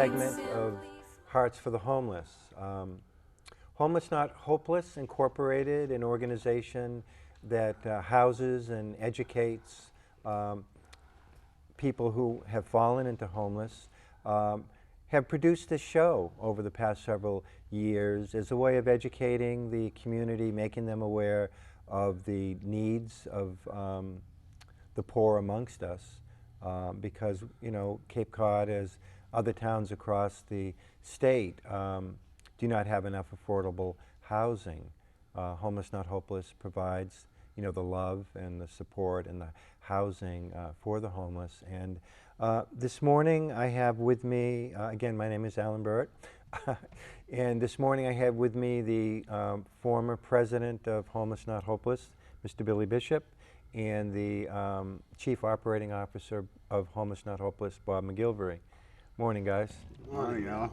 segment of Hearts for the Homeless. Homeless Not Hopeless Incorporated, an organization that houses and educates people who have fallen into homeless, have produced this show over the past several years as a way of educating the community, making them aware of the needs of the poor amongst us, because, you know, Cape Cod, as other towns across the state, do not have enough affordable housing. Homeless Not Hopeless provides, you know, the love and the support and the housing for the homeless. And this morning I have with me, again, my name is Alan Burt, and this morning I have with me the former president of Homeless Not Hopeless, Mr. Billy Bishop, and the chief operating officer of Homeless Not Hopeless, Bob McGilvery. Morning, guys. Morning, Alan.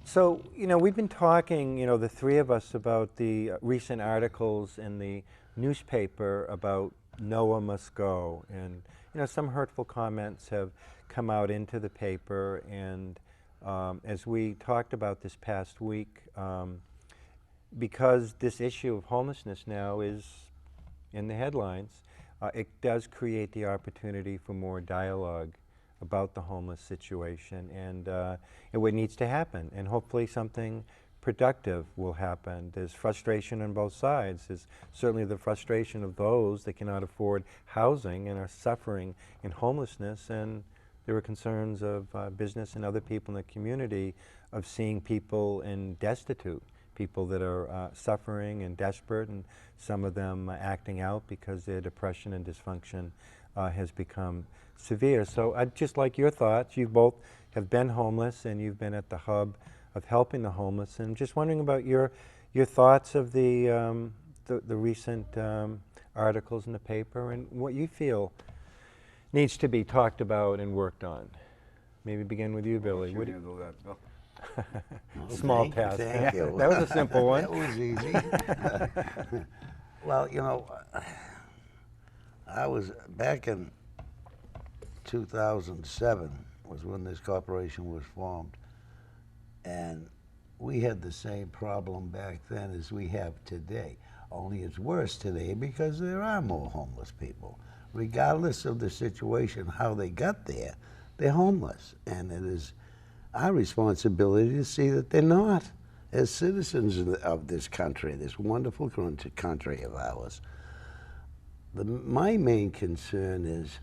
So, you know, we've been talking, you know, the three of us, about the recent articles in the newspaper about Noah must go. And, you know, some hurtful comments have come out into the paper. And as we talked about this past week, because this issue of homelessness now is in the headlines, it does create the opportunity for more dialogue about the homeless situation and what needs to happen, and hopefully something productive will happen. There's frustration on both sides. There's certainly the frustration of those that cannot afford housing and are suffering in homelessness, and there are concerns of business and other people in the community of seeing people in destitute, people that are suffering and desperate, and some of them acting out because their depression and dysfunction has become severe. So I'd just like your thoughts. You both have been homeless and you've been at the hub of helping the homeless, and just wondering about your thoughts of the recent articles in the paper and what you feel needs to be talked about and worked on. Maybe begin with you, Billy. What do you handle that, Bill? Small task. Thank you. That was a simple one. That was easy. Well, you know, I was back in 2007 was when this corporation was formed, and we had the same problem back then as we have today. Only it's worse today because there are more homeless people. Regardless of the situation, how they got there, they're homeless, and it is our responsibility to see that they're not, as citizens of this country, this wonderful country of ours. My main concern is,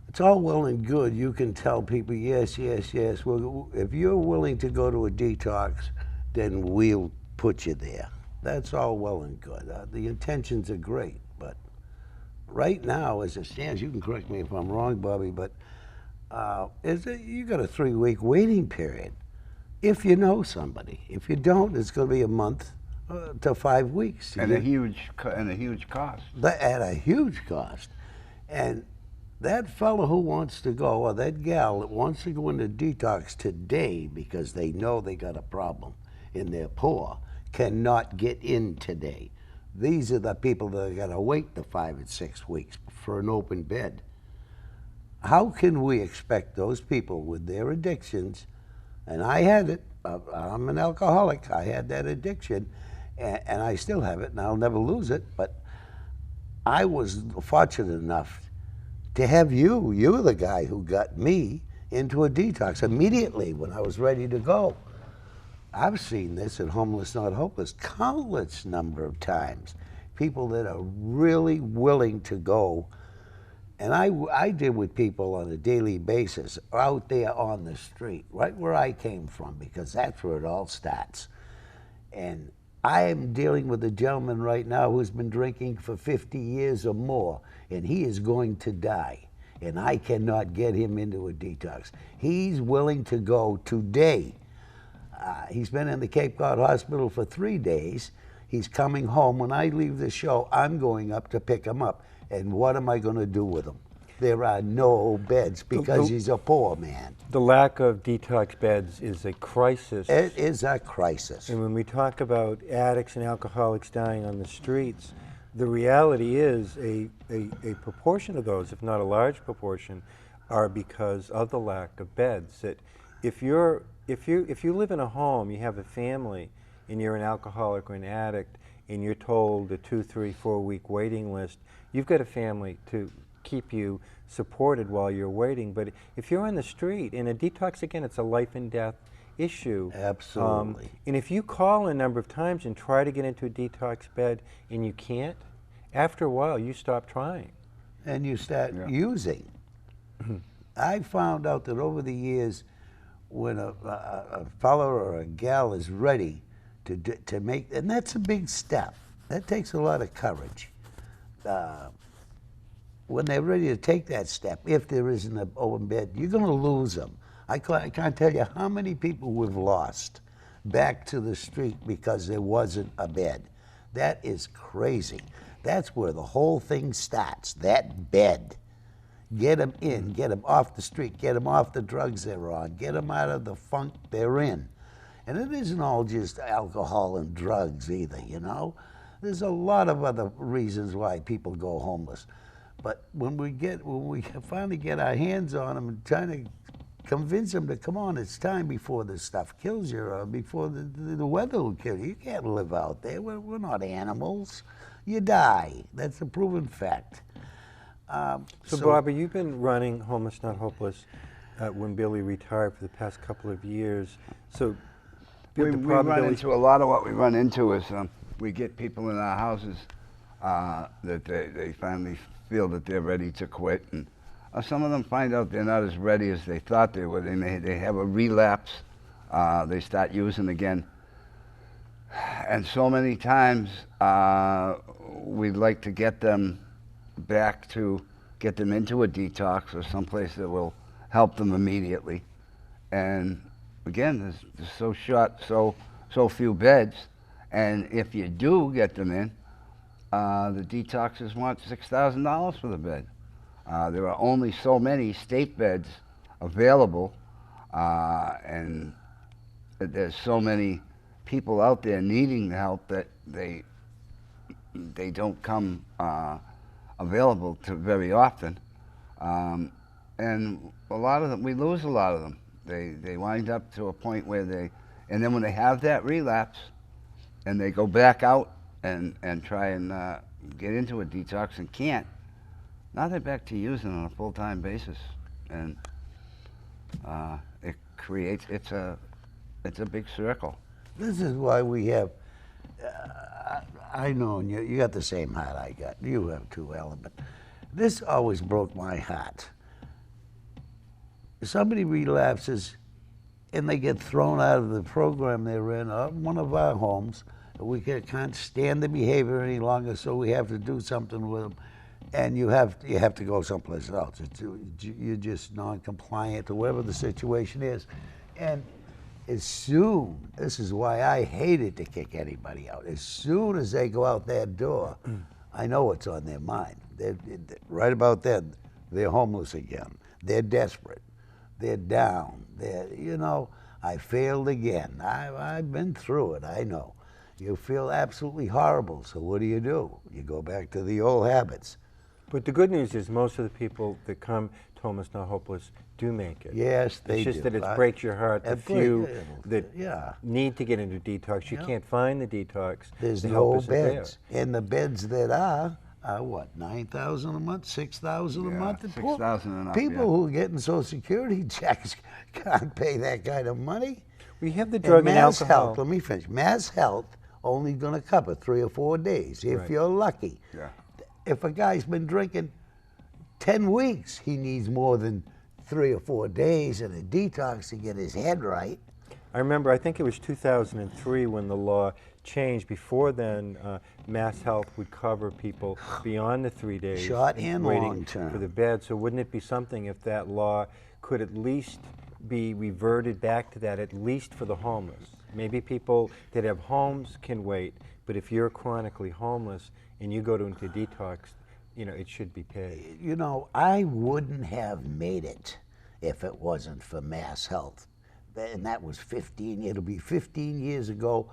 it's all well and good. You can tell people, yes, yes, yes. Well, if you're willing to go to a detox, then we'll put you there. That's all well and good. The intentions are great, but right now, as it stands, you can correct me if I'm wrong, Bobby, but you got a 3-week waiting period if you know somebody. If you don't, it's going to be a month to 5 weeks. And a huge cost. At a huge cost. And that fellow who wants to go, or that gal that wants to go into detox today because they know they got a problem and they're poor, cannot get in today. These are the people that are going to wait the 5 and 6 weeks for an open bed. How can we expect those people with their addictions, and I had it, I'm an alcoholic, I had that addiction, and I still have it, and I'll never lose it, but I was fortunate enough to have you. You were the guy who got me into a detox immediately when I was ready to go. I've seen this at Homeless Not Hopeless countless number of times. People that are really willing to go. And I did with people on a daily basis out there on the street, right where I came from, because that's where it all starts. And I am dealing with a gentleman right now who's been drinking for 50 years or more, and he is going to die. And I cannot get him into a detox. He's willing to go today. He's been in the Cape Cod Hospital for 3 days. He's coming home. When I leave the show, I'm going up to pick him up. And what am I going to do with him? There are no beds because he's a poor man. The lack of detox beds is a crisis. It is a crisis. And when we talk about addicts and alcoholics dying on the streets, the reality is a proportion of those, if not a large proportion, are because of the lack of beds. That if you live in a home, you have a family, and you're an alcoholic or an addict, and you're told a 2, 3, 4 week waiting list, you've got a family to keep you supported while you're waiting. But if you're on the street, in a detox, again, it's a life and death issue. Absolutely. And if you call a number of times and try to get into a detox bed and you can't, after a while you stop trying. And you start Yeah. using. I found out that over the years, when a fellow or a gal is ready to make, and that's a big step. That takes a lot of courage. When they're ready to take that step, if there isn't an open bed, you're going to lose them. I can't tell you how many people we've lost back to the street because there wasn't a bed. That is crazy. That's where the whole thing starts, that bed. Get them in, get them off the street, get them off the drugs they're on, get them out of the funk they're in. And it isn't all just alcohol and drugs either, you know? There's a lot of other reasons why people go homeless. But when we finally get our hands on them and trying to convince them to come on, it's time before this stuff kills you or before the weather will kill you. You can't live out there. We're not animals. You die. That's a proven fact. So Barbara, you've been running Homeless Not Hopeless when Billy retired for the past couple of years. So We run into a lot of what we run into is we get people in our houses that they finally feel that they're ready to quit, and some of them find out they're not as ready as they thought they were. They have a relapse. They start using again, and so many times we'd like to get them back to get them into a detox or someplace that will help them immediately. And again, there's so few beds, and if you do get them in, the detoxes want $6,000 for the bed. There are only so many state beds available, and there's so many people out there needing the help that they don't come available to very often, and a lot of them, we lose a lot of them. They wind up to a point where and then when they have that relapse and they go back out and try and get into a detox and can't, now they're back to using on a full-time basis, and it creates, it's a big circle. This is why we have, I know you got the same heart I got. You have too, Ellen, but this always broke my heart. Somebody relapses and they get thrown out of the program they're in, one of our homes. We can't stand the behavior any longer, so we have to do something with them. And you have to go someplace else. You're just non-compliant to whatever the situation is. And as soon, this is why I hated to kick anybody out, as soon as they go out that door, I know what's on their mind. They're right about then, they're homeless again. They're desperate. They're down. I failed again. I've been through it, I know. You feel absolutely horrible, so what do? You go back to the old habits. But the good news is most of the people that come to Homeless Not Hopeless do make it. Yes, they do. It's just that it breaks your heart, the few that yeah. need to get into detox. You can't find the detox. There's The no help isn't there. beds. And the beds that are what, $9,000 a month, $6,000 a month? $6,000 and up, People yeah. who are getting Social Security checks can't pay that kind of money. We have the drug and Mass alcohol. Health, let me finish. Mass Health only going to cover 3 or 4 days if Right. you're lucky. Yeah. If a guy's been drinking 10 weeks, he needs more than 3 or 4 days in a detox to get his head right. I remember, I think it was 2003 when the law changed. Before then, Mass Health would cover people beyond the 3 days. Short and waiting long term. for the bed. So wouldn't it be something if that law could at least be reverted back to that, at least for the homeless? Maybe people that have homes can wait, but if you're chronically homeless and you go into detox, it should be paid. I wouldn't have made it if it wasn't for Mass Health. And that was it'll be 15 years ago,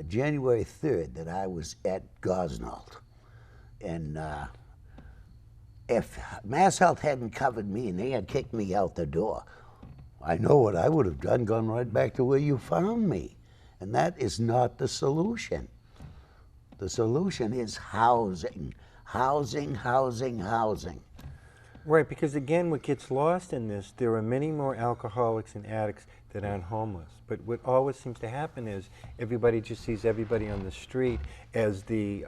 January 3rd, that I was at Gosnold. And if Mass Health hadn't covered me and they had kicked me out the door, I know what I would have done, gone right back to where you found me. And that is not the solution. The solution is housing. Housing, housing, housing. Right, because again, what gets lost in this, there are many more alcoholics and addicts that aren't homeless. But what always seems to happen is everybody just sees everybody on the street as the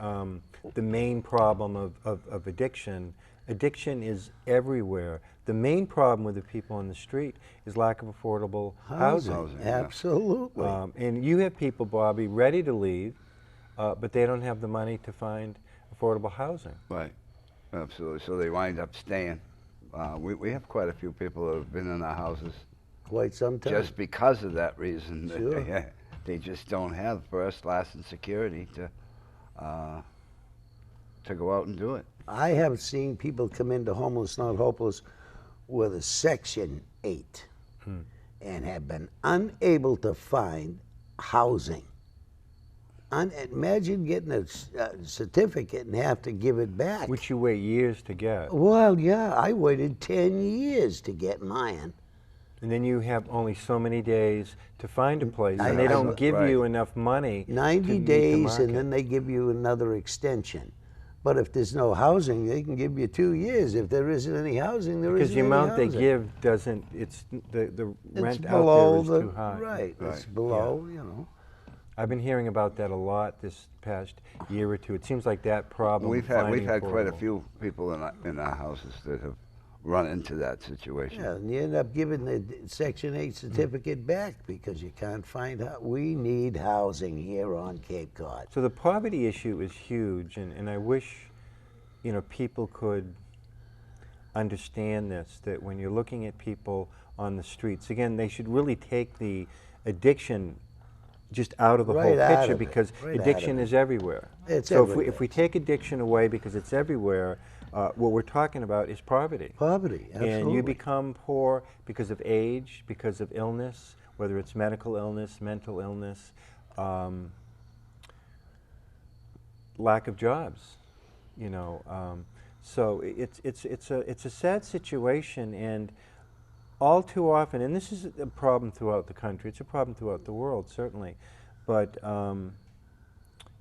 main problem of addiction. Addiction is everywhere. The main problem with the people on the street is lack of affordable housing. Absolutely. And you have people, Bobby, ready to leave, but they don't have the money to find affordable housing. Right, absolutely. So they wind up staying. We have quite a few people that have been in our houses Quite some time. just because of that reason. That Sure. they just don't have first, last, and security to go out and do it. I have seen people come into Homeless Not Hopeless with a Section 8 and have been unable to find housing. Imagine getting a certificate and have to give it back. Which you wait years to get. Well, yeah, I waited 10 years to get mine. And then you have only so many days to find a place, I- and they I- don't give right. you enough money 90 to meet the days, and market. then they give you another extension. But if there's no housing, they can give you 2 years. If there isn't any housing, there Because isn't the any amount housing. they give doesn't, it's, the It's rent out below there is the too high. right. It's Right. below, you know. I've been hearing about that a lot this past year or two. It seems like that problem. We've had finding quite a affordable- few people in our houses that have run into that situation. Yeah, and you end up giving the Section 8 certificate back because you can't find we need housing here on Cape Cod. So the poverty issue is huge, and I wish, people could understand this, that when you're looking at people on the streets, again, they should really take the addiction just out of the Right whole out picture, of it, because right out addiction of it. is everywhere. It's so everywhere. if we take addiction away because it's everywhere, what we're talking about is poverty. Poverty, absolutely. And you become poor because of age, because of illness, whether it's medical illness, mental illness, lack of jobs. So it's a sad situation, and all too often, and this is a problem throughout the country. It's a problem throughout the world, certainly, but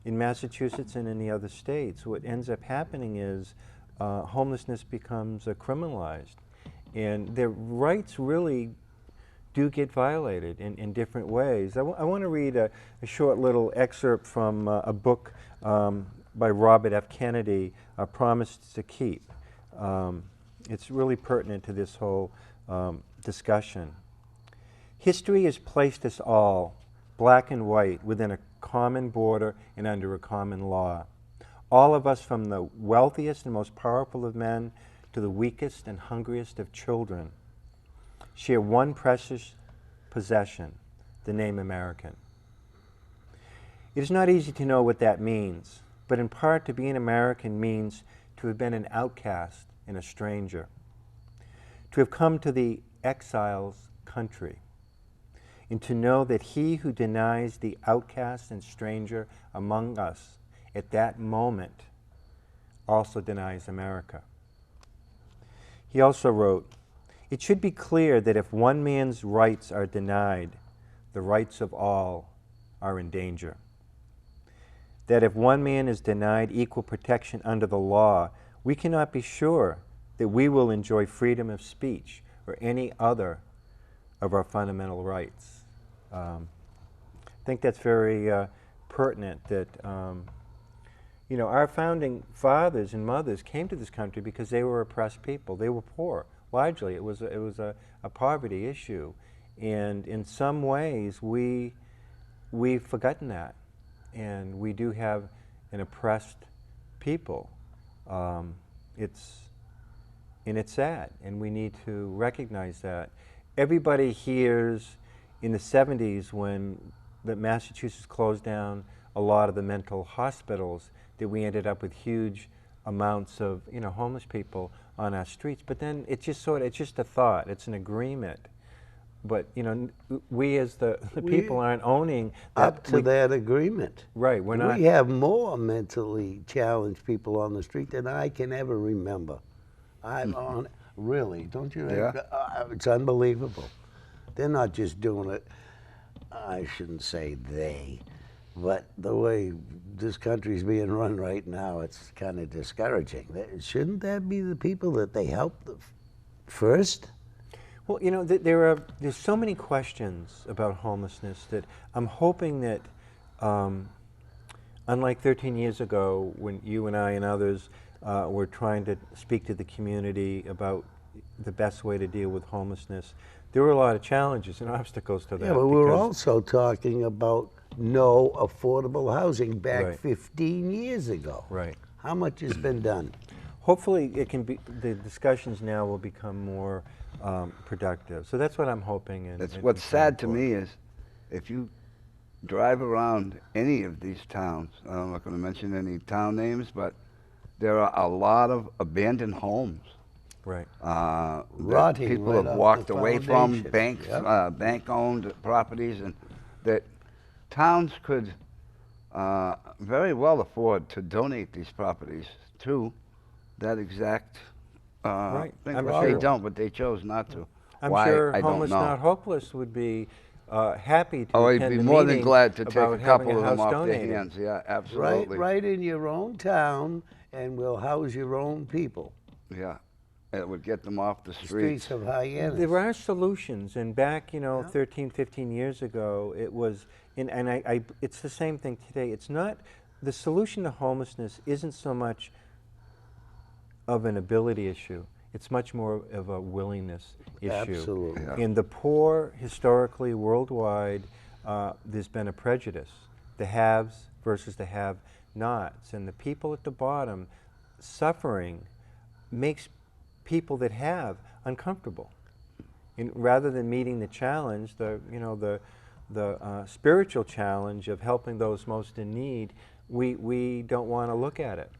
in Massachusetts and in the other states, what ends up happening is homelessness becomes criminalized, and their rights really do get violated in different ways. I want to read a short little excerpt from a book by Robert F. Kennedy, Promise to Keep. It's really pertinent to this whole discussion. History has placed us all, black and white, within a common border and under a common law. All of us, from the wealthiest and most powerful of men to the weakest and hungriest of children, share one precious possession, the name American. It is not easy to know what that means, but in part to be an American means to have been an outcast and a stranger, to have come to the exile's country, and to know that he who denies the outcast and stranger among us at that moment also denies America. He also wrote, "It should be clear that if one man's rights are denied, the rights of all are in danger. That if one man is denied equal protection under the law, we cannot be sure that we will enjoy freedom of speech or any other of our fundamental rights." I think that's very pertinent, that our founding fathers and mothers came to this country because they were oppressed people. They were poor. Largely, it was a poverty issue, and in some ways we've forgotten that, and we do have an oppressed people. It's sad, and we need to recognize that. Everybody hears in the 70s when Massachusetts closed down a lot of the mental hospitals, that we ended up with huge amounts of homeless people on our streets. But then it's just a thought. It's an agreement. But we as the people aren't owning that. Up to that agreement. Right. We're not. We have more mentally challenged people on the street than I can ever remember. I'm on, really, don't you? Yeah. It's unbelievable. They're not just doing it, I shouldn't say they, but the way this country's being run right now, it's kind of discouraging. Shouldn't that be the people that they help first? Well, there's so many questions about homelessness that I'm hoping that, unlike 13 years ago when you and I and others were trying to speak to the community about the best way to deal with homelessness, there were a lot of challenges and obstacles to that. Yeah, but we were also talking about no affordable housing back Right. 15 years ago. Right. How much has been done? Hopefully, the discussions now will become more productive. So that's what I'm hoping. That's and what's praying sad to for. me is if you drive around any of these towns, I'm not going to mention any town names, but there are a lot of abandoned homes. Right. That Rotting people right have off walked the away from, foundation. banks, Yep. bank-owned properties, and that towns could very well afford to donate these properties to that exact Right. thing. I'm But they sure- don't, but they chose not to. I'm Why, sure I don't Homeless know. Not Hopeless would be happy to Oh, he'd attend be the more than meeting glad to take about a having couple of them house off donated. their hands. Yeah, Right, absolutely. right in your own town, and we'll house your own people. Yeah, it would get them off the The streets. streets of Hyannis. There are solutions, and back, 13, 15 years ago, it was, and it's the same thing today. It's not, the solution to homelessness isn't so much of an ability issue. It's much more of a willingness issue. Absolutely. Yeah. In the poor, historically, worldwide, there's been a prejudice. The haves versus the have-nots. And the people at the bottom suffering makes people that have uncomfortable. And rather than meeting the challenge, the spiritual challenge of helping those most in need, we don't want to look at it.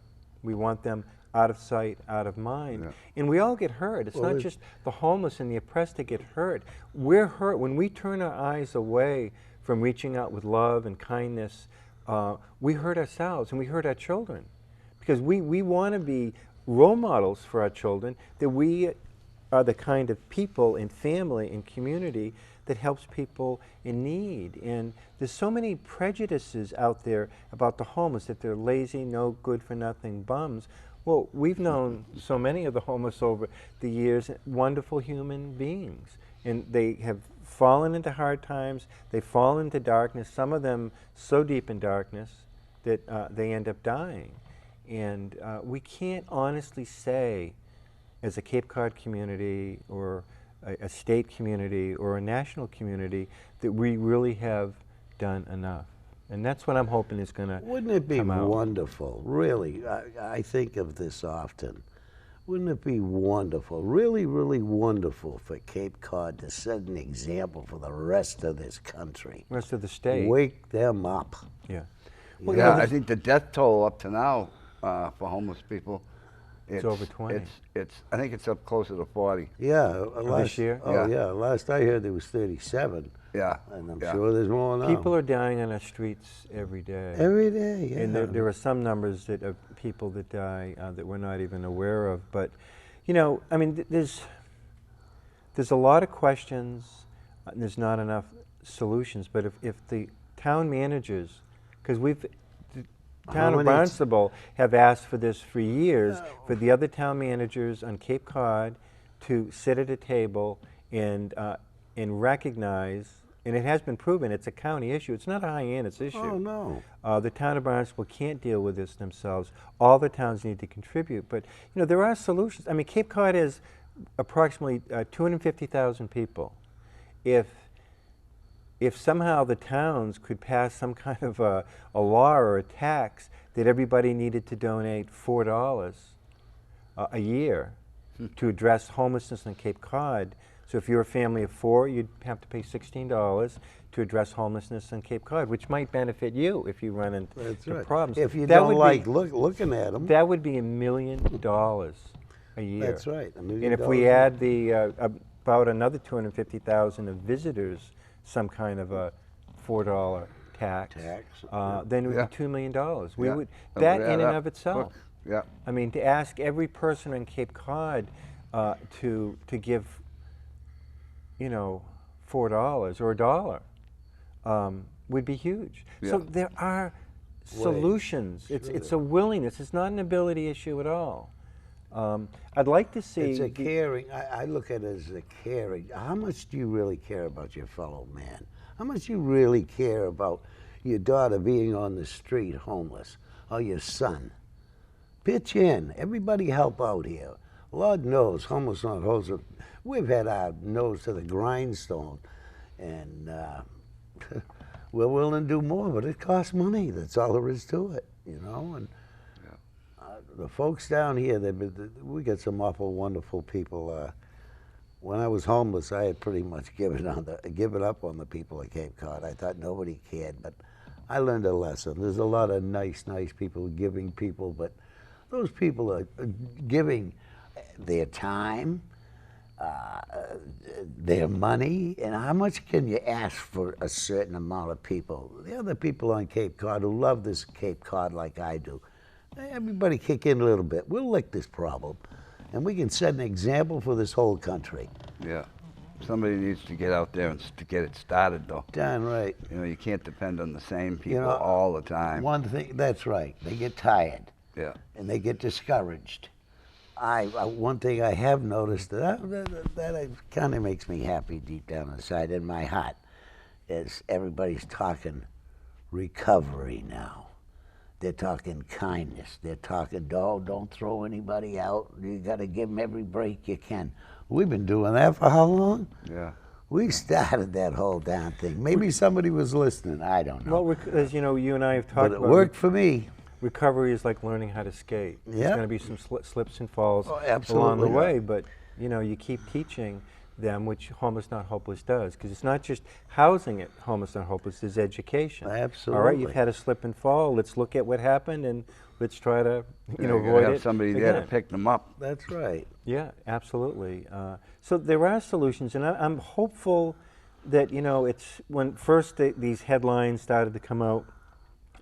We want them out of sight, out of mind. Yeah. And we all get hurt. It's Well, not just the homeless and the oppressed that get hurt. We're hurt when we turn our eyes away from reaching out with love and kindness. We hurt ourselves and we hurt our children, because we want to be role models for our children, that we are the kind of people and family and community that helps people in need. And there's so many prejudices out there about the homeless, that they're lazy, no good for nothing bums. Well, we've known so many of the homeless over the years, wonderful human beings. And they have fallen into hard times, they fall into darkness, some of them so deep in darkness that they end up dying. And we can't honestly say, as a Cape Cod community or a state community or a national community, that we really have done enough. And that's what I'm hoping is going to Wouldn't it be come out. wonderful, really? I think of this often. Wouldn't it be wonderful, really, really wonderful for Cape Cod to set an example for the rest of this country? Rest of the state. Wake them up. Yeah. Well, you know, I think the death toll up to now for homeless people, It's over 20. I think it's up closer to 40. Yeah. this year? Oh, Yeah. yeah. Last I heard, there was 37. Yeah. And I'm yeah. sure there's more now. People are dying on our streets every day. Every day, yeah. And there are some numbers that of people that die that we're not even aware of. But, I mean, there's a lot of questions, and there's not enough solutions. But if the town managers, because the town of many- Barnstable have asked for this for years, for the other town managers on Cape Cod to sit at a table and recognize, and it has been proven, it's a county issue. It's not a Hyannis issue. Oh, no. The town of Barnstable can't deal with this themselves. All the towns need to contribute. But, there are solutions. I mean, Cape Cod has approximately 250,000 people. If somehow the towns could pass some kind of a law or a tax that everybody needed to donate $4 a year to address homelessness in Cape Cod. So if you're a family of 4, you'd have to pay $16 to address homelessness in Cape Cod, which might benefit you if you run into That's right. problems. If you That don't would like be, looking at them. that would be $1 million a year. That's right. $1 million And if we a add the about another 250,000 of visitors, some kind of a $4 tax, Tax, then it would Yeah. be $2 million. We Yeah. would That that would in add and up of itself. quick. Yeah. I mean, to ask every person on Cape Cod to give, you know, $4 or $1 would be huge. So Yeah. there are solutions. It's a willingness. It's not an ability issue at all. I'd like to see. It's a caring. I look at it as a caring. How much do you really care about your fellow man? How much do you really care about your daughter being on the street homeless, or your son? Pitch in. Everybody help out here. Lord knows, homeless not homeless. We've had our nose to the grindstone, and we're willing to do more, but it costs money. That's all there is to it, you know. And the folks down here, we got some awful wonderful people. When I was homeless, I had pretty much given up on the people of Cape Cod. I thought nobody cared, but I learned a lesson. There's a lot of nice people, giving people, but those people are giving their time, their money, and how much can you ask for a certain amount of people? The other people on Cape Cod who love this Cape Cod like I do, everybody kick in a little bit. We'll lick this problem, and we can set an example for this whole country. Yeah. Somebody needs to get out there and to get it started, though. Darn right. You know, you can't depend on the same people all the time. One thing, that's right. They get tired. Yeah. And they get discouraged. One thing I have noticed that kind of makes me happy deep down inside in my heart is everybody's talking recovery now. They're talking kindness. They're talking, don't throw anybody out. You got to give them every break you can. We've been doing that for how long? Yeah. We started that whole damn thing. Maybe somebody was listening. I don't know. Well, as you know, you and I have talked But it about worked for me. recovery is like learning how to skate. Yeah. There's going to be some slips and falls along the absolutely. way, but you know, you keep teaching them, which Homeless Not Hopeless does, because it's not just housing at Homeless Not Hopeless, it's education. Absolutely. All right, you've had a slip and fall. Let's look at what happened and let's try to, You avoid have it somebody there to again. pick them up. That's right. Yeah, absolutely. So there are solutions, and I'm hopeful that, you know, it's when first these headlines started to come out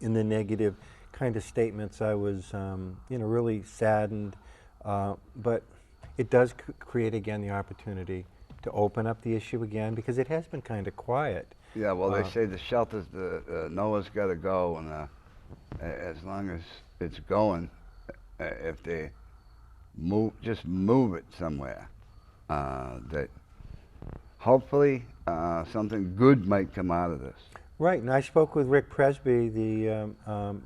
in the negative kind of statements, I was, you know, really saddened. But it does create again the opportunity to open up the issue again, because it has been kind of quiet. Yeah, well, they say the shelters, Noah's got to go, and as long as it's going, if they just move it somewhere, that hopefully something good might come out of this. Right, and I spoke with Rick Presby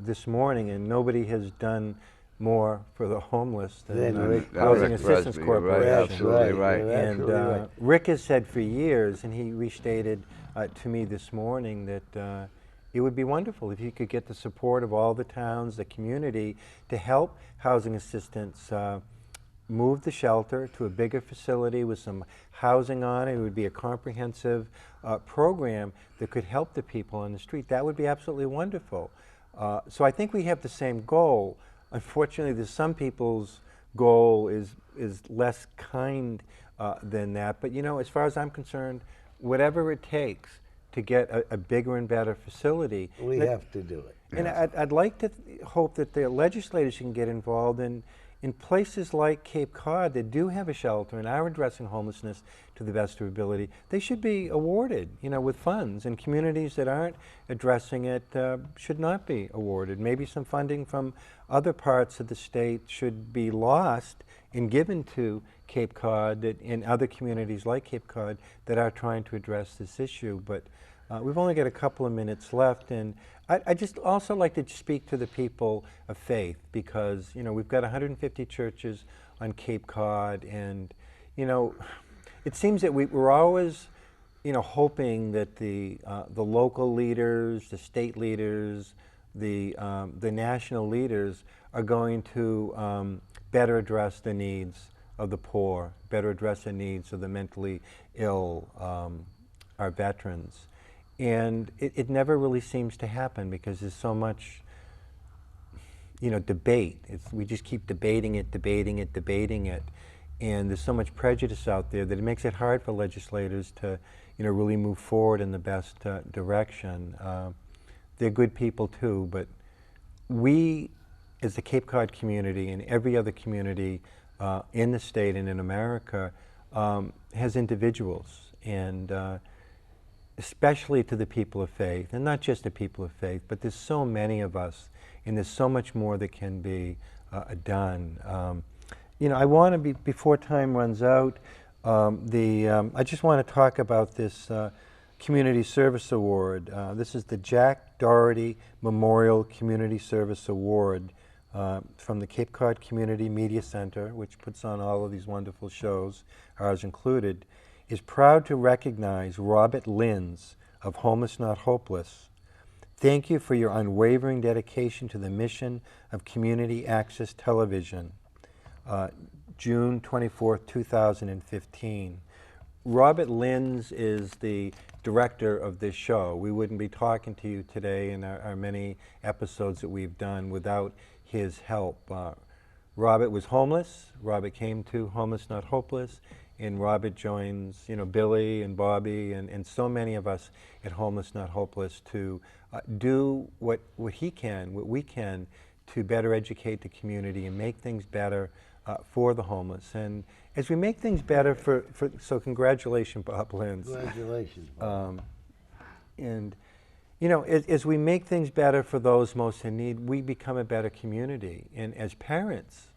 this morning, and nobody has done more for the homeless than Housing Assistance Presby, Corporation. Right, absolutely right. And Rick has said for years, and he restated to me this morning that it would be wonderful if you could get the support of all the towns, the community, to help Housing Assistance move the shelter to a bigger facility with some housing on it. It would be a comprehensive program that could help the people on the street. That would be absolutely wonderful. So I think we have the same goal. Unfortunately, there's some people's goal is less kind than that. But you know, as far as I'm concerned, whatever it takes to get a bigger and better facility, We have to do it. and I'd like to hope that the legislators can get involved in places like Cape Cod that do have a shelter and are addressing homelessness to the best of their ability. They should be awarded, you know, with funds, and communities that aren't addressing it should not be awarded. Maybe some funding from other parts of the state should be lost and given to Cape Cod and other communities like Cape Cod that are trying to address this issue. But we've only got a couple of minutes left, and I just also like to speak to the people of faith, because you know, we've got 150 churches on Cape Cod, and you know, it seems that we're always, you know, hoping that the local leaders, the state leaders, the national leaders are going to better address the needs of the poor, better address the needs of the mentally ill, our veterans. And it never really seems to happen, because there's so much, you know, debate. We just keep debating it, and there's so much prejudice out there that it makes it hard for legislators to, you know, really move forward in the best direction. They're good people too, but we as the Cape Cod community and every other community in the state and in America has individuals, and especially to the people of faith, and not just the people of faith, but there's so many of us, and there's so much more that can be done. You know, I want to before time runs out, I just want to talk about this Community Service Award. This is the Jack Doherty Memorial Community Service Award from the Cape Cod Community Media Center, which puts on all of these wonderful shows, ours included, is proud to recognize Robert Lins of Homeless Not Hopeless. Thank you for your unwavering dedication to the mission of Community Access Television. June 24th, 2015. Robert Lins is the director of this show. We wouldn't be talking to you today in our many episodes that we've done without his help. Robert was homeless. Robert came to Homeless Not Hopeless, and Robert joins, you know, Billy and Bobby and so many of us at Homeless Not Hopeless to do what he can, what we can, to better educate the community and make things better for the homeless. And as we make things better so congratulations, Bob Lins. Congratulations, Bob. And you know, as we make things better for those most in need, we become a better community. And as parents,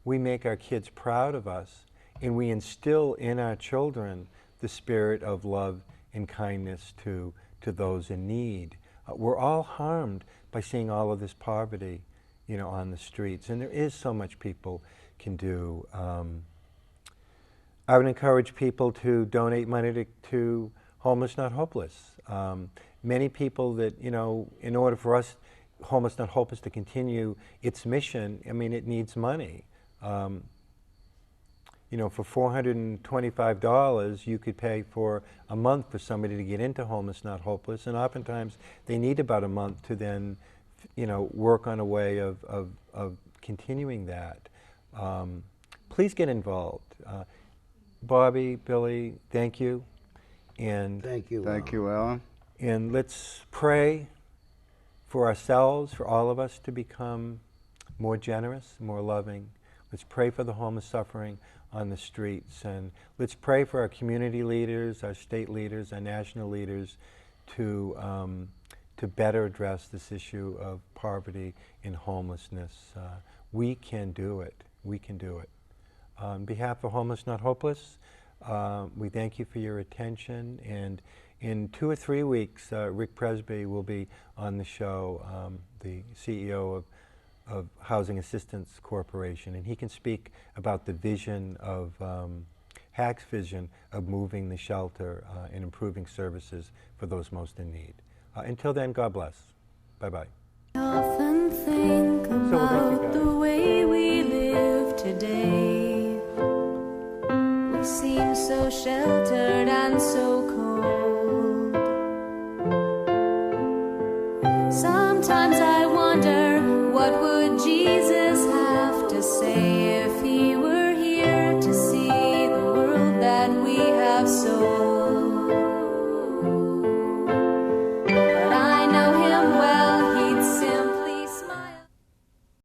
we make our kids proud of us, and we instill in our children the spirit of love and kindness to those in need. We're all harmed by seeing all of this poverty, you know, on the streets, and there is so much people can do. I would encourage people to donate money to Homeless Not Hopeless. Many people that, you know, in order for us, Homeless Not Hopeless, to continue its mission, I mean, it needs money. You know, for $425, you could pay for a month for somebody to get into Homeless Not Hopeless, and oftentimes they need about a month to then, you know, work on a way of continuing that. Please get involved. Bobby, Billy, thank you. And Thank you. Thank you, Alan. And let's pray for ourselves, for all of us, to become more generous, more loving. Let's pray for the homeless suffering on the streets. And let's pray for our community leaders, our state leaders, our national leaders to better address this issue of poverty and homelessness. We can do it. We can do it. On behalf of Homeless Not Hopeless, we thank you for your attention. And in 2 or 3 weeks, Rick Presby will be on the show, the CEO of Housing Assistance Corporation, and he can speak about the vision of HAC's vision of moving the shelter and improving services for those most in need. Until then, God bless. Bye-bye. I often think about the way we live today. We seem so sheltered and so